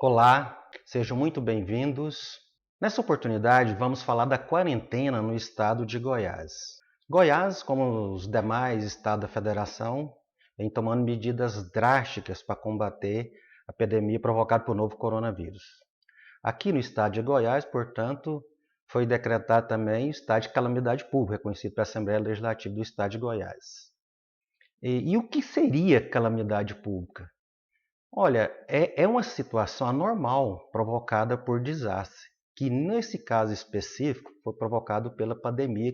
Olá, sejam muito bem-vindos. Nessa oportunidade, vamos falar da quarentena no estado de Goiás. Goiás, como os demais estados da federação, vem tomando medidas drásticas para combater a epidemia provocada por novo coronavírus. Aqui no estado de Goiás, portanto, foi decretado também o estado de calamidade pública, reconhecido pela Assembleia Legislativa do estado de Goiás. E o que seria calamidade pública? Olha, é uma situação anormal provocada por desastre, que nesse caso específico foi provocado pela pandemia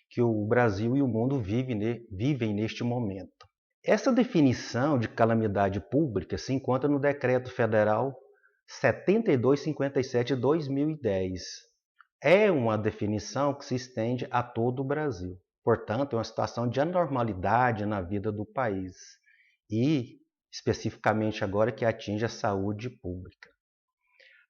que o Brasil e o mundo vivem neste momento. Essa definição de calamidade pública se encontra no Decreto Federal 7257 de 2010. É uma definição que se estende a todo o Brasil. Portanto, é uma situação de anormalidade na vida do país e, especificamente agora, que atinge a saúde pública.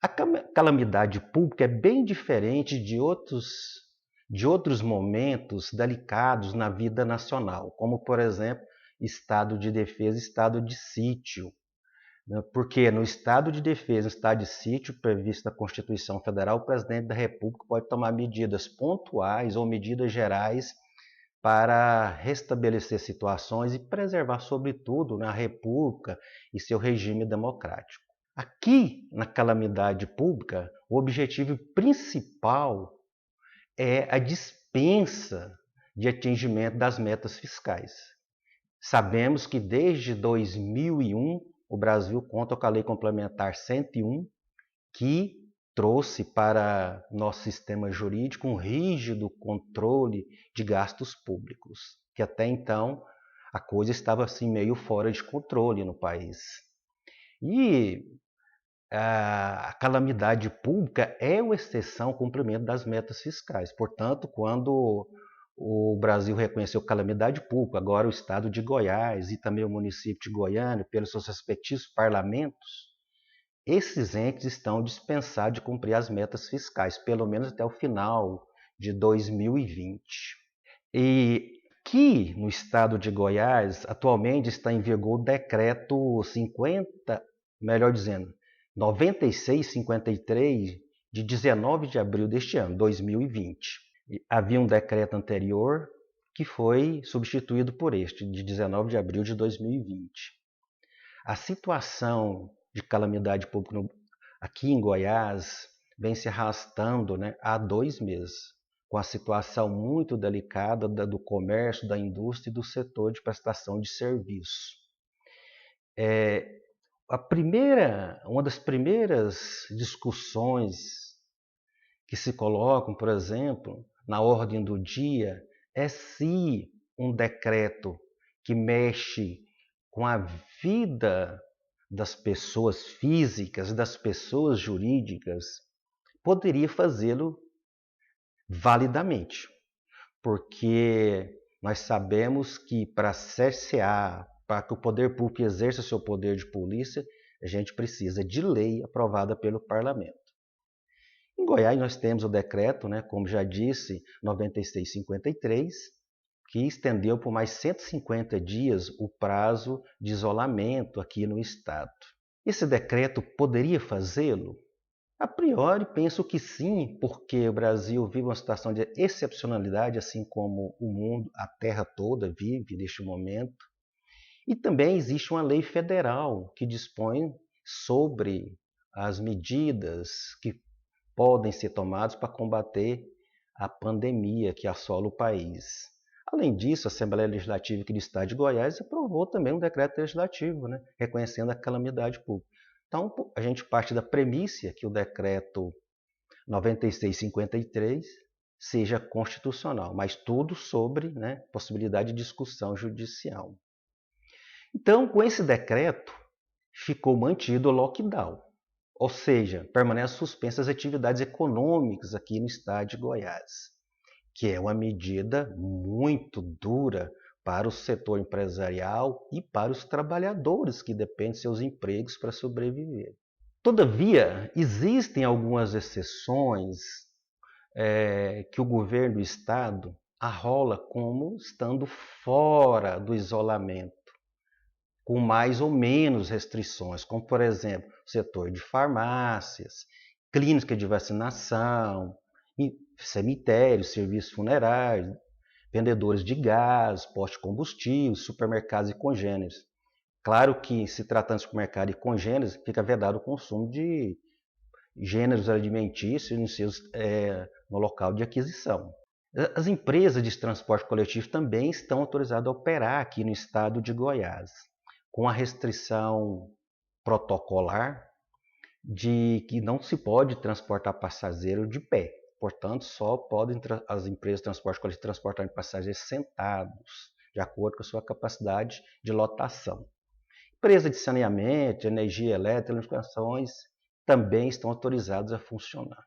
A calamidade pública é bem diferente de outros momentos delicados na vida nacional, como, por exemplo, estado de defesa e estado de sítio. Porque no estado de defesa, no estado de sítio previsto na Constituição Federal, o presidente da República pode tomar medidas pontuais ou medidas gerais para restabelecer situações e preservar, sobretudo, a República e seu regime democrático. Aqui, na calamidade pública, o objetivo principal é a dispensa de atingimento das metas fiscais. Sabemos que desde 2001 o Brasil conta com a Lei Complementar 101, que trouxe para nosso sistema jurídico um rígido controle de gastos públicos, que até então a coisa estava assim meio fora de controle no país. E a calamidade pública é uma exceção ao cumprimento das metas fiscais. Portanto, quando o Brasil reconheceu calamidade pública, agora o estado de Goiás e também o município de Goiânia, pelos seus respectivos parlamentos, esses entes estão dispensados de cumprir as metas fiscais, pelo menos até o final de 2020. E aqui no estado de Goiás, atualmente está em vigor o decreto 9653 de 19 de abril deste ano, 2020. Havia um decreto anterior que foi substituído por este, de 19 de abril de 2020. A situação de calamidade pública aqui em Goiás vem se arrastando há 2 meses, com a situação muito delicada do comércio, da indústria e do setor de prestação de serviço. Uma das primeiras discussões que se colocam, por exemplo, na ordem do dia, é se um decreto que mexe com a vida das pessoas físicas, das pessoas jurídicas, poderia fazê-lo validamente. Porque nós sabemos que para cercear, para que o poder público exerça o seu poder de polícia, a gente precisa de lei aprovada pelo parlamento. Em Goiás nós temos o decreto, como já disse, 9653, que estendeu por mais 150 dias o prazo de isolamento aqui no estado. Esse decreto poderia fazê-lo? A priori, penso que sim, porque o Brasil vive uma situação de excepcionalidade, assim como o mundo, a terra toda vive neste momento. E também existe uma lei federal que dispõe sobre as medidas que podem ser tomadas para combater a pandemia que assola o país. Além disso, a Assembleia Legislativa aqui do estado de Goiás aprovou também um decreto legislativo, reconhecendo a calamidade pública. Então, a gente parte da premissa que o decreto 9653 seja constitucional, mas tudo sobre possibilidade de discussão judicial. Então, com esse decreto, ficou mantido o lockdown, ou seja, permanecem suspensas as atividades econômicas aqui no estado de Goiás, que é uma medida muito dura para o setor empresarial e para os trabalhadores que dependem de seus empregos para sobreviver. Todavia, existem algumas exceções que o governo do estado arrola como estando fora do isolamento, com mais ou menos restrições, como, por exemplo, o setor de farmácias, clínica de vacinação, cemitérios, serviços funerários, vendedores de gás, postos de combustível, supermercados e congêneres. Claro que, se tratando de supermercado e congêneres, fica vedado o consumo de gêneros alimentícios no local de aquisição. As empresas de transporte coletivo também estão autorizadas a operar aqui no estado de Goiás, com a restrição protocolar de que não se pode transportar passageiro de pé. Portanto, só podem as empresas de transporte coletivo transportar passageiros sentados, de acordo com a sua capacidade de lotação. Empresas de saneamento, de energia elétrica, telecomunicações também estão autorizadas a funcionar.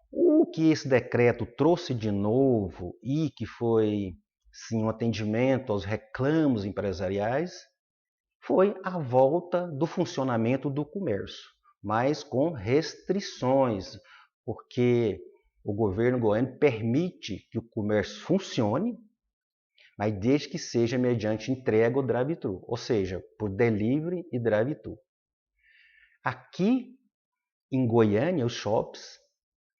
O que esse decreto trouxe de novo e que foi, sim, um atendimento aos reclamos empresariais foi a volta do funcionamento do comércio, mas com restrições, porque o governo goiano permite que o comércio funcione, mas desde que seja mediante entrega ou drive-thru, ou seja, por delivery e drive-thru. Aqui em Goiânia, os shops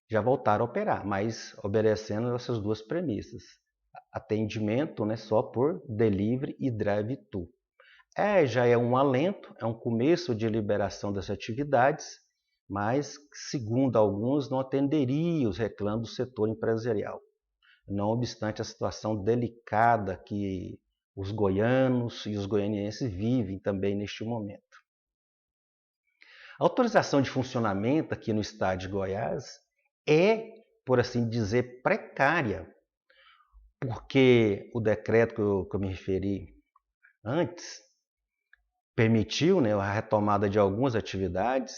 já voltaram a operar, mas obedecendo essas duas premissas. Atendimento, né, só por delivery e drive-thru. Já é um alento, é um começo de liberação das atividades, mas, segundo alguns, não atenderia os reclamos do setor empresarial. Não obstante a situação delicada que os goianos e os goianienses vivem também neste momento. A autorização de funcionamento aqui no estado de Goiás é, por assim dizer, precária, porque o decreto que eu me referi antes permitiu, né, a retomada de algumas atividades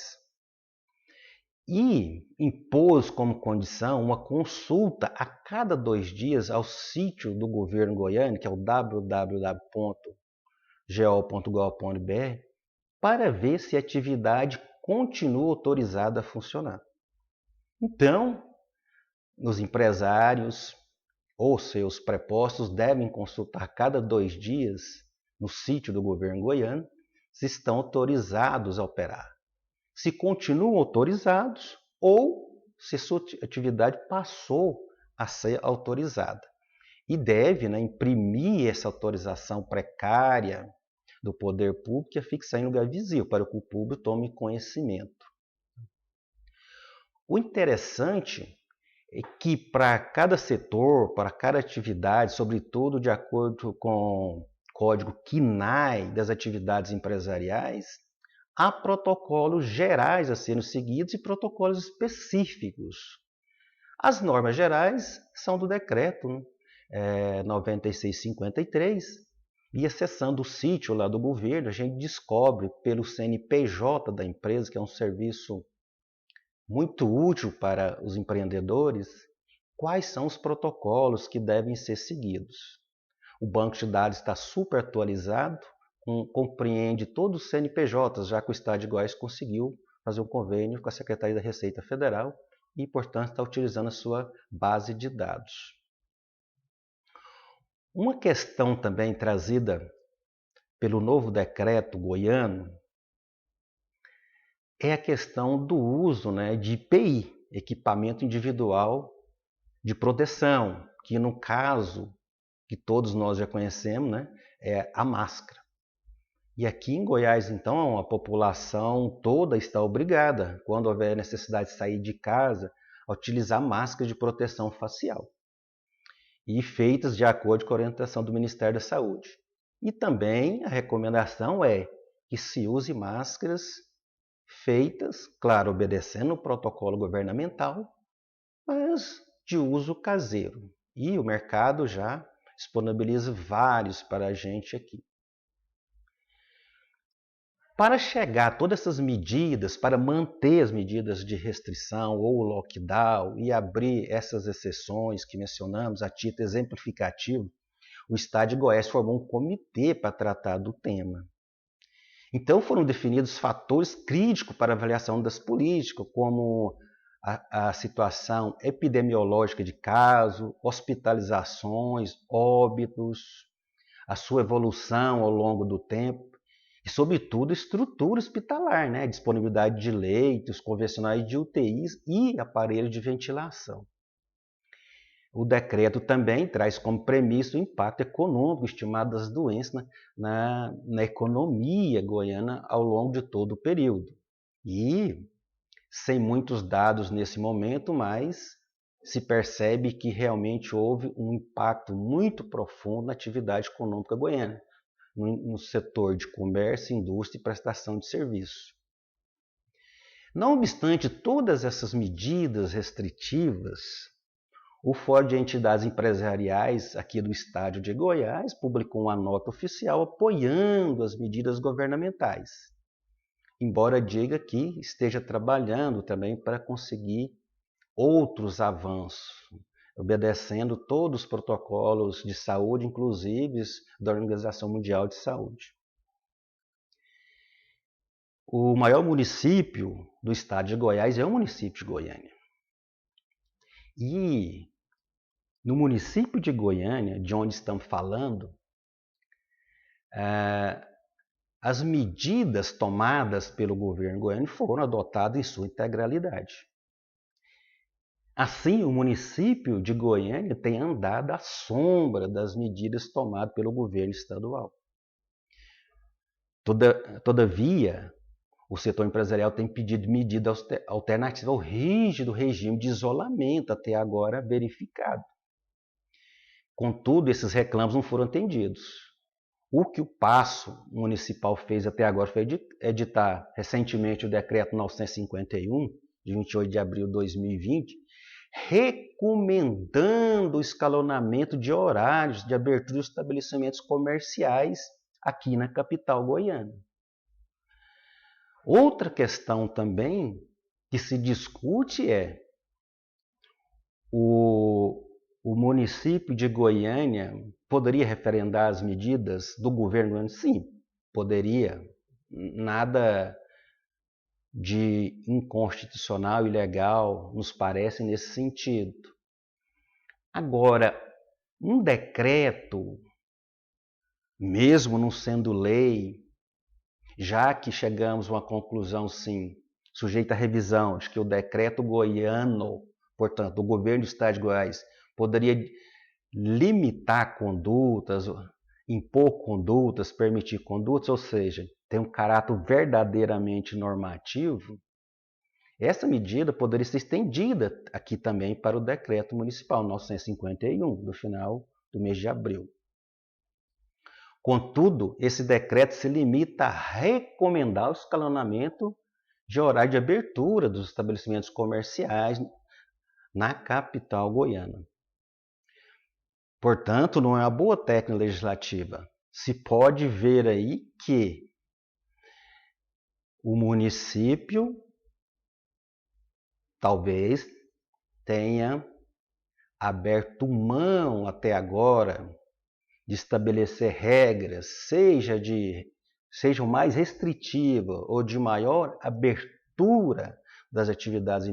e impôs como condição uma consulta a cada 2 dias ao sítio do governo goiano, que é o www.go.gov.br, para ver se a atividade continua autorizada a funcionar. Então, os empresários ou seus prepostos devem consultar a cada 2 dias no sítio do governo goiano se estão autorizados a operar, se continuam autorizados ou se sua atividade passou a ser autorizada. E deve, né, imprimir essa autorização precária do poder público e afixar em lugar visível para que o público tome conhecimento. O interessante é que para cada setor, para cada atividade, sobretudo de acordo com o Código CNAE das atividades empresariais, há protocolos gerais a serem seguidos e protocolos específicos. As normas gerais são do decreto 9653, e acessando o sítio lá do governo, a gente descobre pelo CNPJ da empresa, que é um serviço muito útil para os empreendedores, quais são os protocolos que devem ser seguidos. O banco de dados está super atualizado, compreende todos os CNPJs, já que o Estado de Goiás conseguiu fazer um convênio com a Secretaria da Receita Federal e, portanto, está utilizando a sua base de dados. Uma questão também trazida pelo novo decreto goiano é a questão do uso, né, de EPI, equipamento individual de proteção, que no caso que todos nós já conhecemos, né, é a máscara. E aqui em Goiás, então, a população toda está obrigada, quando houver necessidade de sair de casa, a utilizar máscaras de proteção facial, e feitas de acordo com a orientação do Ministério da Saúde. E também a recomendação é que se use máscaras feitas, claro, obedecendo o protocolo governamental, mas de uso caseiro. E o mercado já disponibiliza vários para a gente aqui. Para chegar a todas essas medidas, para manter as medidas de restrição ou lockdown e abrir essas exceções que mencionamos a título exemplificativo, o Estado de Goiás formou um comitê para tratar do tema. Então foram definidos fatores críticos para a avaliação das políticas, como a situação epidemiológica de caso, hospitalizações, óbitos, a sua evolução ao longo do tempo e, sobretudo, estrutura hospitalar, né? Disponibilidade de leitos convencionais de UTIs e aparelhos de ventilação. O decreto também traz como premissa o impacto econômico estimado das doenças na economia goiana ao longo de todo o período. E, sem muitos dados nesse momento, mas se percebe que realmente houve um impacto muito profundo na atividade econômica goiana, no setor de comércio, indústria e prestação de serviço. Não obstante todas essas medidas restritivas, o Fórum de Entidades Empresariais aqui do Estado de Goiás publicou uma nota oficial apoiando as medidas governamentais, embora diga que esteja trabalhando também para conseguir outros avanços, obedecendo todos os protocolos de saúde, inclusive da Organização Mundial de Saúde. O maior município do estado de Goiás é o município de Goiânia. E no município de Goiânia, de onde estamos falando, as medidas tomadas pelo governo goiano foram adotadas em sua integralidade. Assim, o município de Goiânia tem andado à sombra das medidas tomadas pelo governo estadual. Todavia, o setor empresarial tem pedido medidas alternativas ao rígido regime de isolamento até agora verificado. Contudo, esses reclamos não foram atendidos. O que o Paço Municipal fez até agora foi editar recentemente o Decreto 951, de 28 de abril de 2020, recomendando o escalonamento de horários de abertura de estabelecimentos comerciais aqui na capital goiana. Outra questão também que se discute é o município de Goiânia poderia referendar as medidas do governo goiano? Sim, poderia. Nada de inconstitucional e ilegal nos parece nesse sentido. Agora, um decreto, mesmo não sendo lei, já que chegamos a uma conclusão, sim, sujeita à revisão, de que o decreto goiano, portanto, do governo do estado de Goiás, poderia limitar condutas, impor condutas, permitir condutas, ou seja, tem um caráter verdadeiramente normativo, essa medida poderia ser estendida aqui também para o decreto municipal 951, do final do mês de abril. Contudo, esse decreto se limita a recomendar o escalonamento de horário de abertura dos estabelecimentos comerciais na capital goiana. Portanto, não é uma boa técnica legislativa. Se pode ver aí que o município talvez tenha aberto mão até agora de estabelecer regras, sejam mais restritivas ou de maior abertura das atividades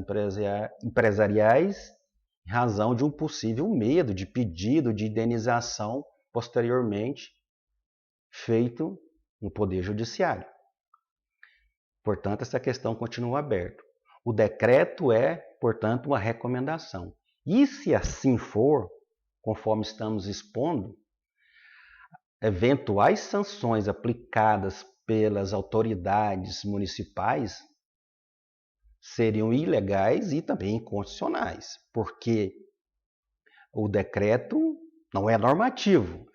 empresariais, em razão de um possível medo de pedido de indenização posteriormente feito no Poder Judiciário. Portanto, essa questão continua aberta. O decreto é, portanto, uma recomendação. E se assim for, conforme estamos expondo, eventuais sanções aplicadas pelas autoridades municipais seriam ilegais e também inconstitucionais, porque o decreto não é normativo,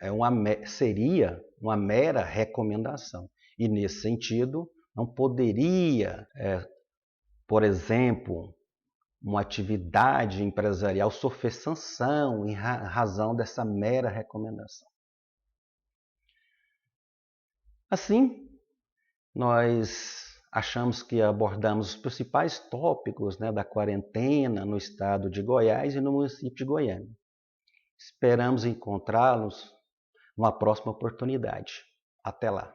seria uma mera recomendação. E, nesse sentido, não poderia, por exemplo, uma atividade empresarial sofrer sanção em razão dessa mera recomendação. Assim, nós achamos que abordamos os principais tópicos, da quarentena no estado de Goiás e no município de Goiânia. Esperamos encontrá-los numa próxima oportunidade. Até lá!